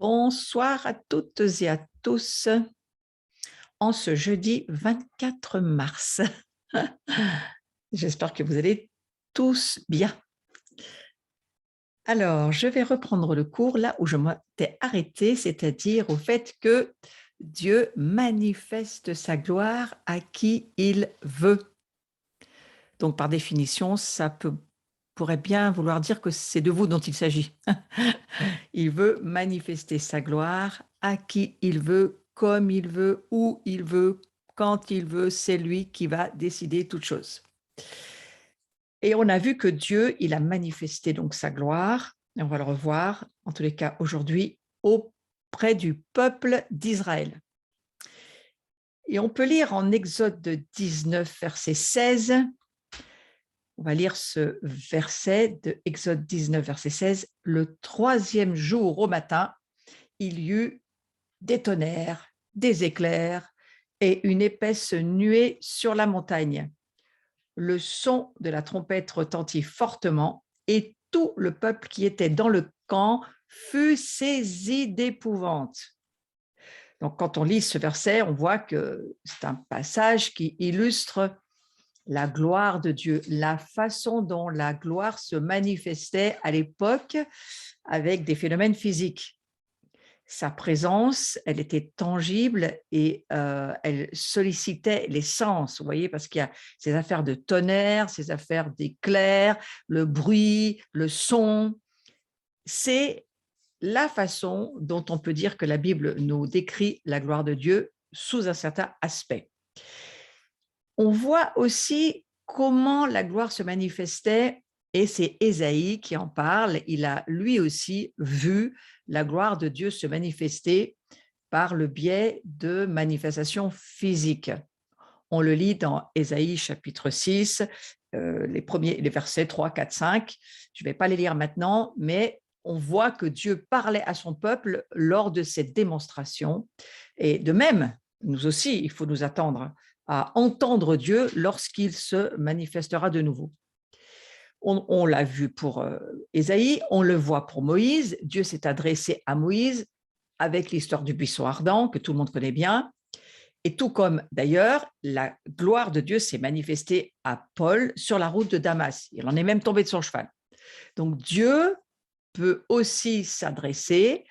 Bonsoir à toutes et à tous en ce jeudi 24 mars. J'espère que vous allez tous bien. Alors, je vais reprendre le cours là où je m'étais arrêtée, c'est-à-dire au fait que Dieu manifeste sa gloire à qui il veut. Donc, par définition, pourrait bien vouloir dire que c'est de vous dont il s'agit. Il veut manifester sa gloire à qui il veut, comme il veut, où il veut, quand il veut. C'est lui qui va décider toutes choses. Et on a vu que Dieu, il a manifesté donc sa gloire, et on va le revoir, en tous les cas aujourd'hui, auprès du peuple d'Israël. Et on peut lire en Exode 19, verset 16, on va lire ce verset de Exode 19, verset 16. Le troisième jour au matin, il y eut des tonnerres, des éclairs et une épaisse nuée sur la montagne. Le son de la trompette retentit fortement et tout le peuple qui était dans le camp fut saisi d'épouvante. Donc, quand on lit ce verset, on voit que c'est un passage qui illustre la gloire de Dieu, la façon dont la gloire se manifestait à l'époque avec des phénomènes physiques. Sa présence, elle était tangible et elle sollicitait les sens, vous voyez, parce qu'il y a ces affaires de tonnerre, ces affaires d'éclairs, le bruit, le son. C'est la façon dont on peut dire que la Bible nous décrit la gloire de Dieu sous un certain aspect. On voit aussi comment la gloire se manifestait, et c'est Ésaïe qui en parle. Il a lui aussi vu la gloire de Dieu se manifester par le biais de manifestations physiques. On le lit dans Ésaïe chapitre 6, les versets 3, 4, 5. Je ne vais pas les lire maintenant, mais on voit que Dieu parlait à son peuple lors de cette démonstration. Et de même, nous aussi, il faut nous attendre à entendre Dieu lorsqu'il se manifestera de nouveau. On l'a vu pour Ésaïe, on le voit pour Moïse. Dieu s'est adressé à Moïse avec l'histoire du buisson ardent que tout le monde connaît bien. Et tout comme d'ailleurs, la gloire de Dieu s'est manifestée à Paul sur la route de Damas. Il en est même tombé de son cheval. Donc Dieu peut aussi s'adresser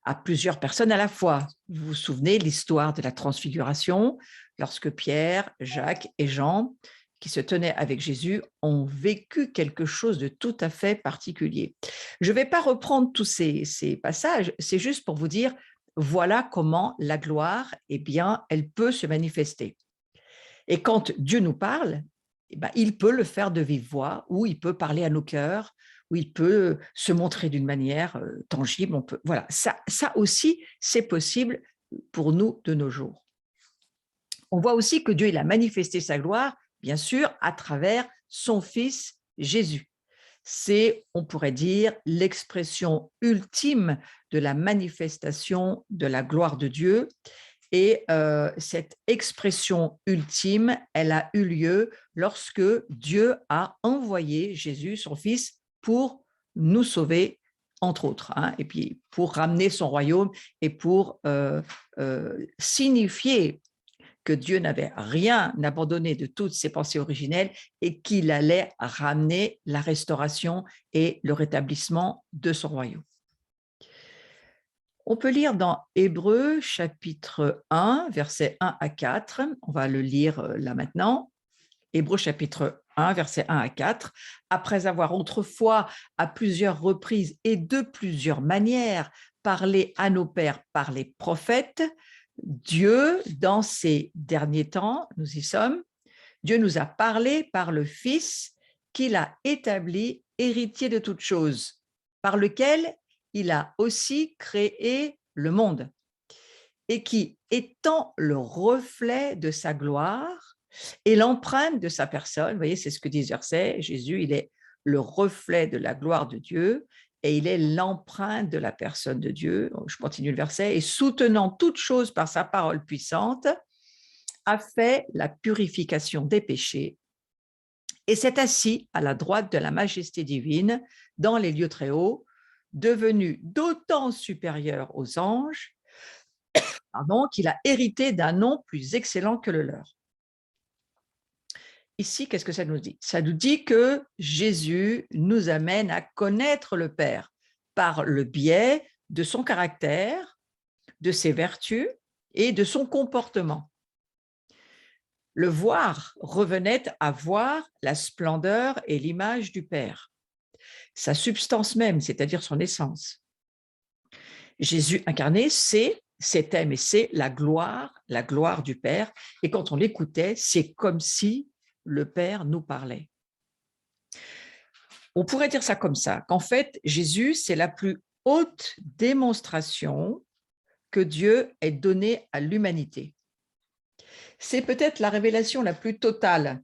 à plusieurs personnes à la fois. Vous vous souvenez de l'histoire de la transfiguration, lorsque Pierre, Jacques et Jean, qui se tenaient avec Jésus, ont vécu quelque chose de tout à fait particulier. Je ne vais pas reprendre tous ces passages, c'est juste pour vous dire, voilà comment la gloire, eh bien, elle peut se manifester. Et quand Dieu nous parle, eh ben, il peut le faire de vive voix, ou il peut parler à nos cœurs, ou il peut se montrer d'une manière tangible. Voilà, ça aussi, c'est possible pour nous de nos jours. On voit aussi que Dieu il a manifesté sa gloire, bien sûr, à travers son Fils Jésus. C'est, on pourrait dire, l'expression ultime de la manifestation de la gloire de Dieu. Et cette expression ultime, elle a eu lieu lorsque Dieu a envoyé Jésus, son Fils, pour nous sauver, entre autres, hein, et puis pour ramener son royaume et pour signifier que Dieu n'avait rien abandonné de toutes ses pensées originelles et qu'il allait ramener la restauration et le rétablissement de son royaume. On peut lire dans Hébreux chapitre 1, versets 1 à 4. On va le lire là maintenant. Hébreux chapitre 1, versets 1 à 4. Après avoir autrefois, à plusieurs reprises et de plusieurs manières, parlé à nos pères par les prophètes, Dieu, dans ces derniers temps, nous y sommes, Dieu nous a parlé par le Fils qu'il a établi héritier de toutes choses, par lequel il a aussi créé le monde, et qui, étant le reflet de sa gloire et l'empreinte de sa personne, vous voyez, c'est ce que dit ce verset, Jésus, il est le reflet de la gloire de Dieu, et il est l'empreinte de la personne de Dieu. Je continue le verset, et soutenant toutes choses par sa parole puissante, a fait la purification des péchés et s'est assis à la droite de la majesté divine dans les lieux très hauts, devenu d'autant supérieur aux anges, qu'il a hérité d'un nom plus excellent que le leur. Ici, qu'est-ce que ça nous dit? Ça nous dit que Jésus nous amène à connaître le Père par le biais de son caractère, de ses vertus et de son comportement. Le voir revenait à voir la splendeur et l'image du Père, sa substance même, c'est-à-dire son essence. Jésus incarné, c'était, mais c'est la gloire du Père. Et quand on l'écoutait, c'est comme si le Père nous parlait. On pourrait dire ça comme ça, qu'en fait, Jésus, c'est la plus haute démonstration que Dieu ait donnée à l'humanité. C'est peut-être la révélation la plus totale,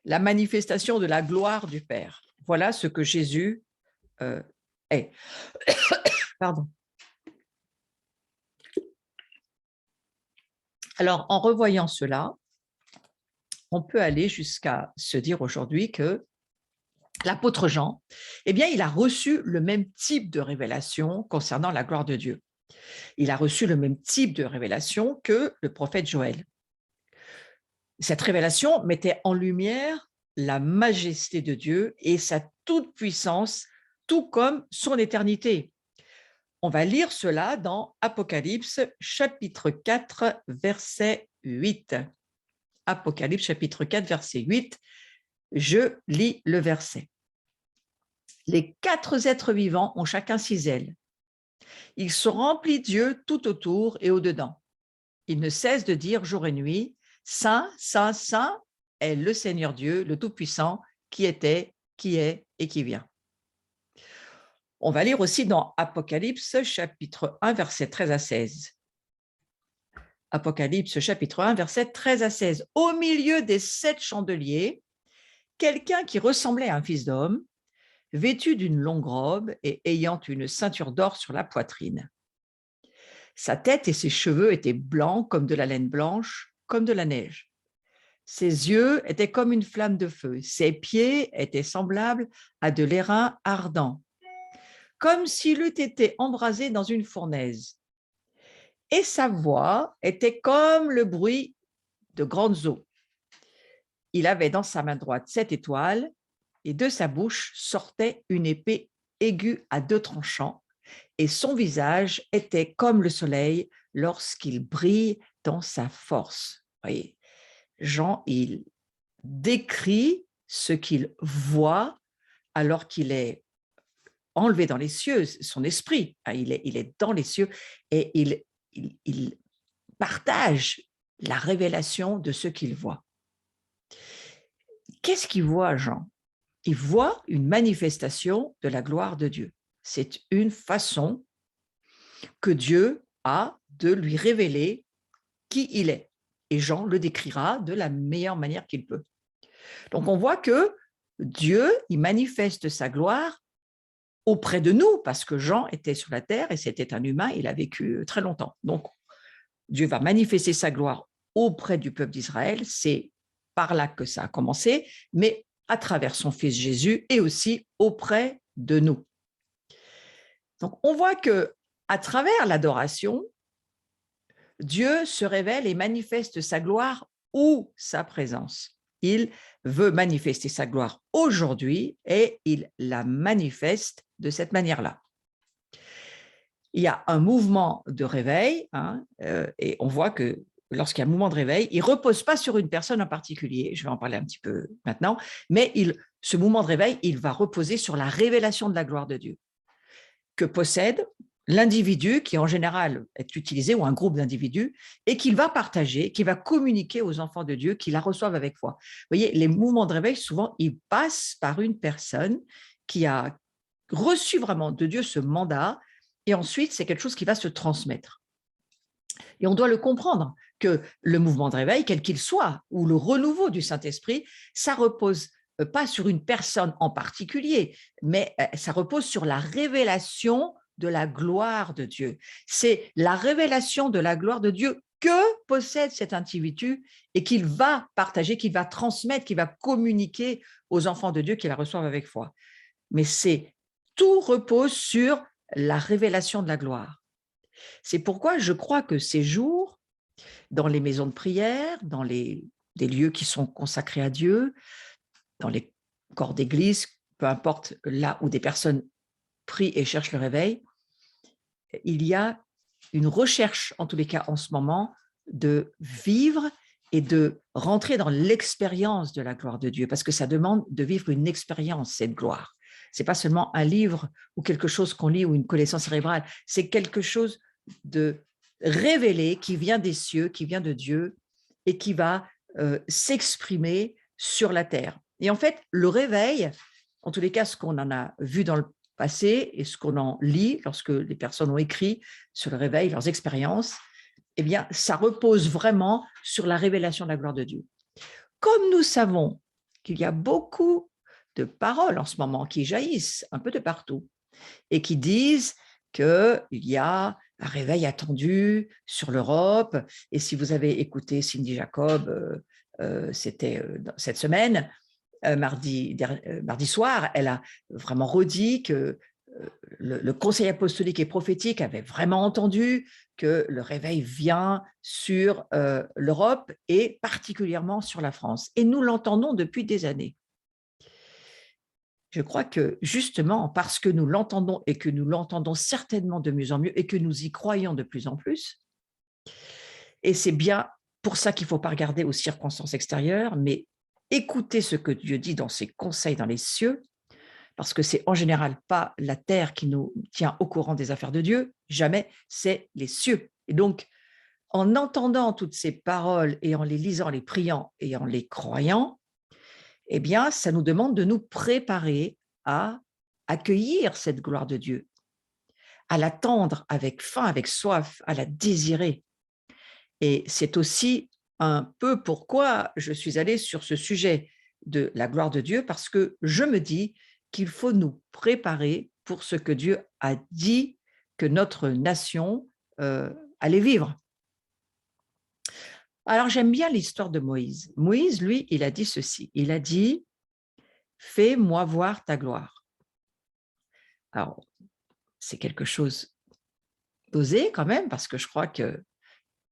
la manifestation de la gloire du Père. Voilà ce que Jésus est. Pardon. Alors, en revoyant cela, on peut aller jusqu'à se dire aujourd'hui que l'apôtre Jean, eh bien, il a reçu le même type de révélation concernant la gloire de Dieu. Il a reçu le même type de révélation que le prophète Joël. Cette révélation mettait en lumière la majesté de Dieu et sa toute-puissance, tout comme son éternité. On va lire cela dans Apocalypse chapitre 4, verset 8. Apocalypse chapitre 4, verset 8. Je lis le verset. Les 4 êtres vivants ont chacun 6 ailes. Ils sont remplis d'yeux tout autour et au-dedans. Ils ne cessent de dire jour et nuit, Saint, Saint, Saint est le Seigneur Dieu, le Tout-Puissant, qui était, qui est et qui vient. On va lire aussi dans Apocalypse chapitre 1, verset 13 à 16. Apocalypse chapitre 1, verset 13 à 16. Au milieu des 7 chandeliers, quelqu'un qui ressemblait à un fils d'homme, vêtu d'une longue robe et ayant une ceinture d'or sur la poitrine. Sa tête et ses cheveux étaient blancs comme de la laine blanche, comme de la neige. Ses yeux étaient comme une flamme de feu. Ses pieds étaient semblables à de l'airain ardent, comme s'il eût été embrasé dans une fournaise. Et sa voix était comme le bruit de grandes eaux. Il avait dans sa main droite 7 étoiles, et de sa bouche sortait une épée aiguë à 2 tranchants, et son visage était comme le soleil lorsqu'il brille dans sa force. Vous voyez, Jean, il décrit ce qu'il voit alors qu'il est enlevé dans les cieux, son esprit, il est dans les cieux, et il partage la révélation de ce qu'il voit. Qu'est-ce qu'il voit, Jean? Il voit une manifestation de la gloire de Dieu. C'est une façon que Dieu a de lui révéler qui il est. Et Jean le décrira de la meilleure manière qu'il peut. Donc on voit que Dieu, il manifeste sa gloire auprès de nous, parce que Jean était sur la terre et c'était un humain, il a vécu très longtemps. Donc Dieu va manifester sa gloire auprès du peuple d'Israël, c'est par là que ça a commencé, mais à travers son fils Jésus et aussi auprès de nous. Donc, on voit que à travers l'adoration, Dieu se révèle et manifeste sa gloire ou sa présence. Il veut manifester sa gloire aujourd'hui et il la manifeste de cette manière-là. Il y a un mouvement de réveil, et on voit que lorsqu'il y a un mouvement de réveil, il ne repose pas sur une personne en particulier, je vais en parler un petit peu maintenant, mais ce mouvement de réveil, il va reposer sur la révélation de la gloire de Dieu que possède l'individu qui en général est utilisé, ou un groupe d'individus, et qu'il va partager, qui va communiquer aux enfants de Dieu qui la reçoivent avec foi. Vous voyez, les mouvements de réveil, souvent, ils passent par une personne qui a reçu vraiment de Dieu ce mandat, et ensuite, c'est quelque chose qui va se transmettre. Et on doit le comprendre, que le mouvement de réveil, quel qu'il soit, ou le renouveau du Saint-Esprit, ça repose pas sur une personne en particulier, mais ça repose sur la révélation de la gloire de Dieu. C'est la révélation de la gloire de Dieu que possède cet individu et qu'il va partager, qu'il va transmettre, qu'il va communiquer aux enfants de Dieu qui la reçoivent avec foi. Mais c'est tout repose sur la révélation de la gloire. C'est pourquoi je crois que ces jours, dans les maisons de prière, dans des lieux qui sont consacrés à Dieu, dans les corps d'église, peu importe là où des personnes prient et cherchent le réveil, il y a une recherche, en tous les cas en ce moment, de vivre et de rentrer dans l'expérience de la gloire de Dieu, parce que ça demande de vivre une expérience, cette gloire. Ce n'est pas seulement un livre ou quelque chose qu'on lit ou une connaissance cérébrale, c'est quelque chose de révélé qui vient des cieux, qui vient de Dieu et qui va s'exprimer sur la terre. Et en fait, le réveil, en tous les cas, ce qu'on en a vu dans le passé et ce qu'on en lit lorsque les personnes ont écrit sur le réveil, leurs expériences, eh bien, ça repose vraiment sur la révélation de la gloire de Dieu. Comme nous savons qu'il y a beaucoup de paroles en ce moment qui jaillissent un peu de partout et qui disent qu'il y a un réveil attendu sur l'Europe, et si vous avez écouté Cindy Jacob, c'était cette semaine, mardi soir, elle a vraiment redit que le Conseil apostolique et prophétique avait vraiment entendu que le réveil vient sur l'Europe et particulièrement sur la France. Et nous l'entendons depuis des années. Je crois que justement parce que nous l'entendons et que nous l'entendons certainement de mieux en mieux et que nous y croyons de plus en plus, et c'est bien pour ça qu'il ne faut pas regarder aux circonstances extérieures, mais écouter ce que Dieu dit dans ses conseils dans les cieux, parce que c'est en général pas la terre qui nous tient au courant des affaires de Dieu, jamais, c'est les cieux. Et donc, en entendant toutes ces paroles et en les lisant, en les priant et en les croyant, eh bien, ça nous demande de nous préparer à accueillir cette gloire de Dieu, à l'attendre avec faim, avec soif, à la désirer. Et c'est aussi un peu pourquoi je suis allée sur ce sujet de la gloire de Dieu, parce que je me dis qu'il faut nous préparer pour ce que Dieu a dit que notre nation allait vivre. Alors, j'aime bien l'histoire de Moïse. Moïse, lui, il a dit ceci. Il a dit « Fais-moi voir ta gloire ». Alors, c'est quelque chose d'osé quand même, parce que je crois que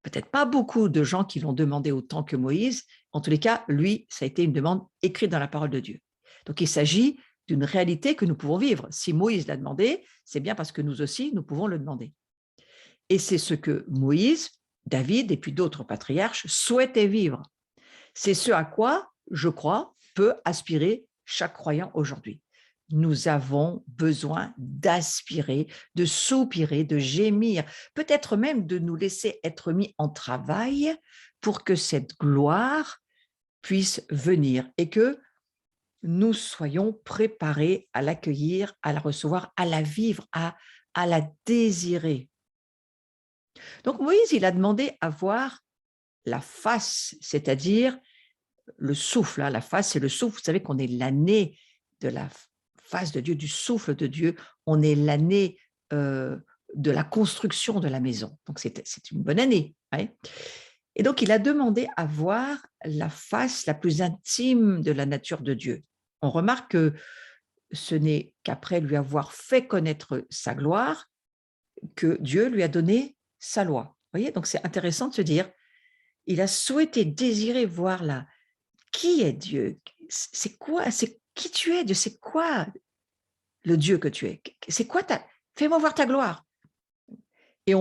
peut-être pas beaucoup de gens qui l'ont demandé autant que Moïse. En tous les cas, lui, ça a été une demande écrite dans la parole de Dieu. Donc, il s'agit d'une réalité que nous pouvons vivre. Si Moïse l'a demandé, c'est bien parce que nous aussi, nous pouvons le demander. Et c'est ce que Moïse, David et puis d'autres patriarches souhaitaient vivre. C'est ce à quoi, je crois, peut aspirer chaque croyant aujourd'hui. Nous avons besoin d'aspirer, de soupirer, de gémir, peut-être même de nous laisser être mis en travail pour que cette gloire puisse venir et que nous soyons préparés à l'accueillir, à la recevoir, à la vivre, à la désirer. Donc Moïse, il a demandé à voir la face, c'est-à-dire le souffle. La face, c'est le souffle. Vous savez qu'on est l'année de la face de Dieu, du souffle de Dieu. On est l'année de la construction de la maison. Donc, c'est une bonne année. Ouais. Et donc, il a demandé à voir la face la plus intime de la nature de Dieu. On remarque que ce n'est qu'après lui avoir fait connaître sa gloire que Dieu lui a donné sa loi. Vous voyez, donc c'est intéressant de se dire, il a souhaité, désirer voir qui est Dieu, c'est quoi, c'est qui tu es, Dieu, c'est quoi le Dieu que tu es, c'est quoi fais-moi voir ta gloire. Et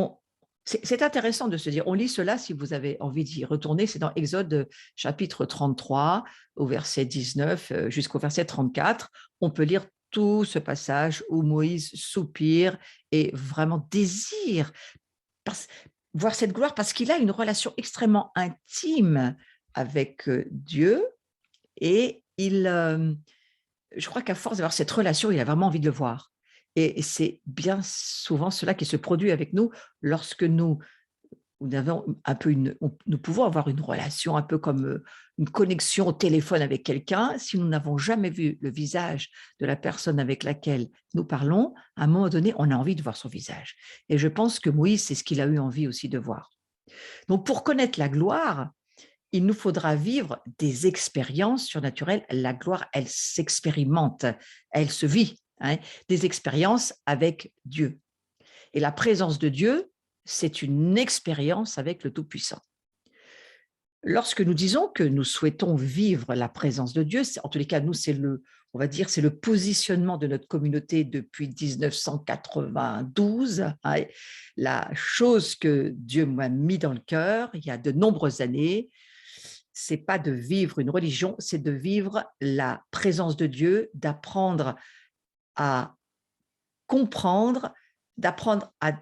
c'est intéressant de se dire, on lit cela si vous avez envie d'y retourner, c'est dans Exode chapitre 33, au verset 19 jusqu'au verset 34, on peut lire tout ce passage où Moïse soupire et vraiment désire voir cette gloire parce qu'il a une relation extrêmement intime avec Dieu et je crois qu'à force d'avoir cette relation, il a vraiment envie de le voir. Et c'est bien souvent cela qui se produit avec nous lorsque nous avons nous pouvons avoir une relation un peu comme une connexion au téléphone avec quelqu'un. Si nous n'avons jamais vu le visage de la personne avec laquelle nous parlons, à un moment donné, on a envie de voir son visage. Et je pense que Moïse, c'est ce qu'il a eu envie aussi de voir. Donc, pour connaître la gloire, il nous faudra vivre des expériences surnaturelles. La gloire, elle s'expérimente, elle se vit, hein, des expériences avec Dieu. Et la présence de Dieu, c'est une expérience avec le Tout-Puissant. Lorsque nous disons que nous souhaitons vivre la présence de Dieu, en tous les cas, nous, on va dire, c'est le positionnement de notre communauté depuis 1992. Hein, la chose que Dieu m'a mis dans le cœur il y a de nombreuses années, c'est pas de vivre une religion, c'est de vivre la présence de Dieu, d'apprendre à comprendre, d'apprendre à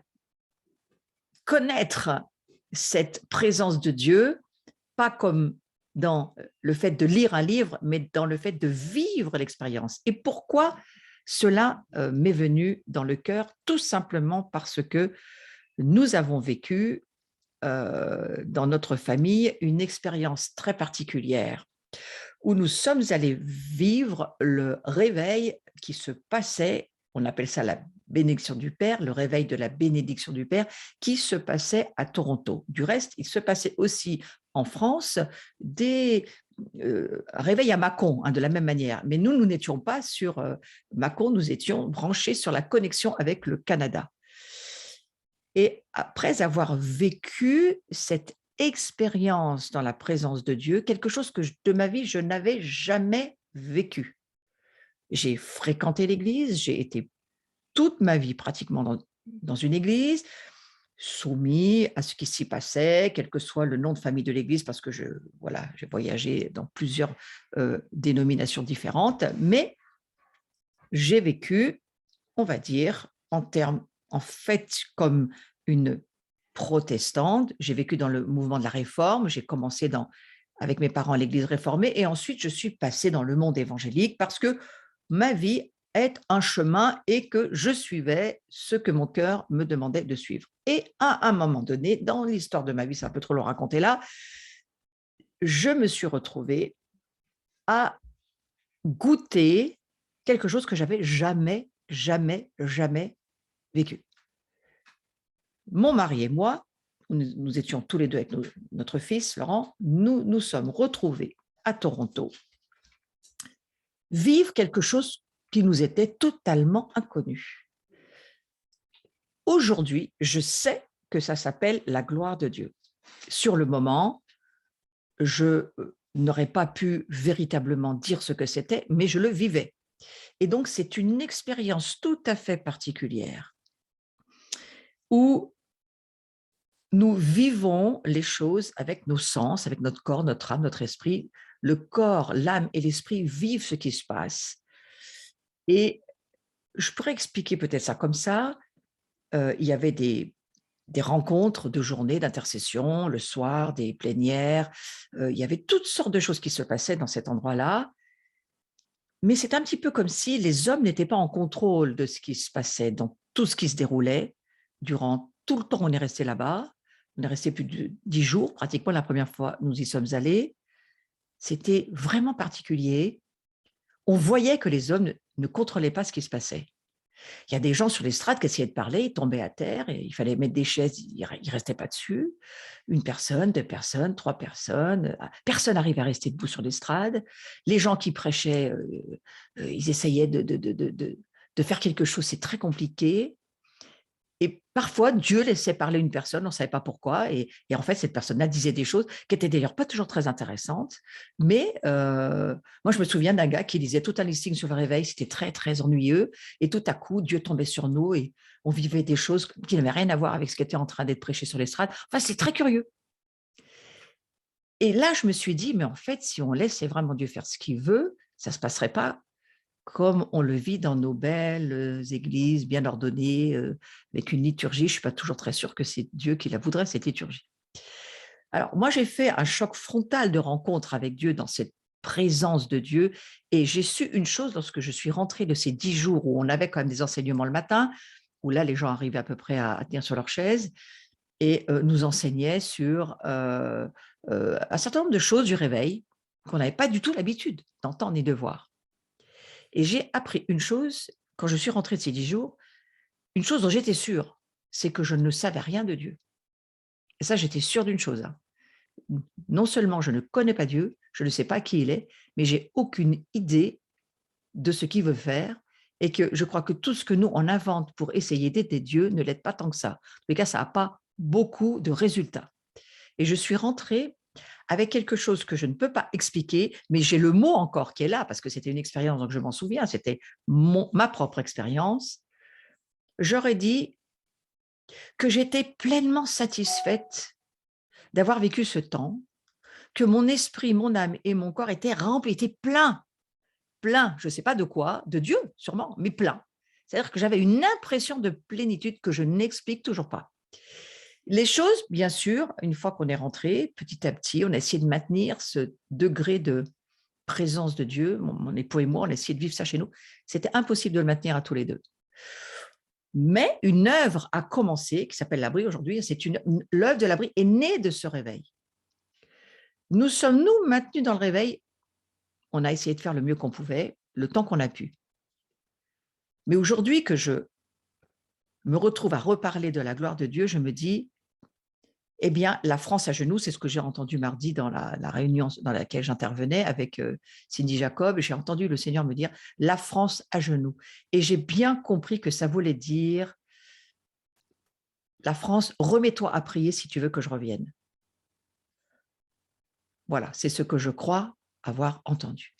connaître cette présence de Dieu, pas comme dans le fait de lire un livre, mais dans le fait de vivre l'expérience. Et pourquoi cela m'est venu dans le cœur? Tout simplement parce que nous avons vécu dans notre famille une expérience très particulière où nous sommes allés vivre le réveil qui se passait, on appelle ça la bénédiction du Père, le réveil de la bénédiction du Père, qui se passait à Toronto. Du reste, il se passait aussi en France des réveils à Mâcon, hein, de la même manière. Mais nous n'étions pas sur Mâcon, nous étions branchés sur la connexion avec le Canada. Et après avoir vécu cette expérience dans la présence de Dieu, quelque chose que de ma vie, je n'avais jamais vécu. J'ai fréquenté l'église, j'ai été toute ma vie pratiquement dans une église, soumis à ce qui s'y passait, quel que soit le nom de famille de l'église, parce que voilà, j'ai voyagé dans plusieurs dénominations différentes, mais j'ai vécu, on va dire, en fait, comme une protestante. J'ai vécu dans le mouvement de la Réforme. J'ai commencé avec mes parents à l'église réformée et ensuite je suis passée dans le monde évangélique parce que ma vie est un chemin et que je suivais ce que mon cœur me demandait de suivre. Et à un moment donné, dans l'histoire de ma vie, c'est un peu trop long à raconter là, je me suis retrouvée à goûter quelque chose que j'avais jamais, jamais, jamais vécu. Mon mari et moi, nous étions tous les deux avec notre fils, Laurent, nous sommes retrouvés à Toronto, vivre quelque chose qui nous était totalement inconnu. Aujourd'hui, je sais que ça s'appelle la gloire de Dieu. Sur le moment, je n'aurais pas pu véritablement dire ce que c'était, mais je le vivais. Et donc, c'est une expérience tout à fait particulière où nous vivons les choses avec nos sens, avec notre corps, notre âme, notre esprit. Le corps, l'âme et l'esprit vivent ce qui se passe. Et je pourrais expliquer peut-être ça comme ça. Il y avait des rencontres de journées d'intercession, le soir, des plénières. Il y avait toutes sortes de choses qui se passaient dans cet endroit-là. Mais c'est un petit peu comme si les hommes n'étaient pas en contrôle de ce qui se passait, dans tout ce qui se déroulait. Durant tout le temps, on est resté là-bas. On est resté plus de 10 jours, pratiquement la première fois nous y sommes allés. C'était vraiment particulier. On voyait que les hommes ne contrôlaient pas ce qui se passait. Il y a des gens sur l'estrade qui essayaient de parler, ils tombaient à terre, et il fallait mettre des chaises, ils ne restaient pas dessus. Une personne, 2 personnes, 3 personnes, personne n'arrive à rester debout sur l'estrade. Les gens qui prêchaient, ils essayaient de faire quelque chose, c'est très compliqué. Et parfois, Dieu laissait parler une personne, on ne savait pas pourquoi, et en fait, cette personne-là disait des choses qui étaient d'ailleurs pas toujours très intéressantes, mais moi, je me souviens d'un gars qui lisait tout un listing sur le réveil, c'était très, très ennuyeux, et tout à coup, Dieu tombait sur nous, et on vivait des choses qui n'avaient rien à voir avec ce qui était en train d'être prêché sur l'estrade. Enfin, c'est très curieux. Et là, je me suis dit, mais en fait, si on laissait vraiment Dieu faire ce qu'il veut, ça ne se passerait pas comme on le vit dans nos belles églises bien ordonnées, avec une liturgie. Je ne suis pas toujours très sûre que c'est Dieu qui la voudrait, cette liturgie. Alors, moi, j'ai fait un choc frontal de rencontre avec Dieu dans cette présence de Dieu, et j'ai su une chose lorsque je suis rentrée de ces 10 jours où on avait quand même des enseignements le matin, où là, les gens arrivaient à peu près à tenir sur leur chaise et nous enseignaient sur un certain nombre de choses du réveil qu'on n'avait pas du tout l'habitude d'entendre ni de voir. Et j'ai appris une chose, quand je suis rentrée de ces 10 jours, une chose dont j'étais sûre, c'est que je ne savais rien de Dieu. Et ça, j'étais sûre d'une chose. Hein. Non seulement je ne connais pas Dieu, je ne sais pas qui il est, mais j'ai aucune idée de ce qu'il veut faire et que je crois que tout ce que nous, on invente pour essayer d'aider Dieu ne l'aide pas tant que ça. En tous les cas, ça n'a pas beaucoup de résultats. Et je suis rentrée avec quelque chose que je ne peux pas expliquer, mais j'ai le mot encore qui est là, parce que c'était une expérience, donc je m'en souviens, c'était ma propre expérience. J'aurais dit que j'étais pleinement satisfaite d'avoir vécu ce temps, que mon esprit, mon âme et mon corps étaient remplis, étaient pleins, pleins, je ne sais pas de quoi, de Dieu sûrement, mais pleins. C'est-à-dire que j'avais une impression de plénitude que je n'explique toujours pas. Les choses, bien sûr, une fois qu'on est rentré, petit à petit, on a essayé de maintenir ce degré de présence de Dieu. Mon époux et moi, on a essayé de vivre ça chez nous. C'était impossible de le maintenir à tous les deux. Mais une œuvre a commencé, qui s'appelle l'abri aujourd'hui. L'œuvre de l'abri est née de ce réveil. Nous sommes, nous, maintenus dans le réveil. On a essayé de faire le mieux qu'on pouvait, le temps qu'on a pu. Mais aujourd'hui que je me retrouve à reparler de la gloire de Dieu, je me dis, eh bien, la France à genoux, c'est ce que j'ai entendu mardi dans la réunion dans laquelle j'intervenais avec Cindy Jacob. J'ai entendu le Seigneur me dire « la France à genoux ». Et j'ai bien compris que ça voulait dire « la France, remets-toi à prier si tu veux que je revienne ». Voilà, c'est ce que je crois avoir entendu.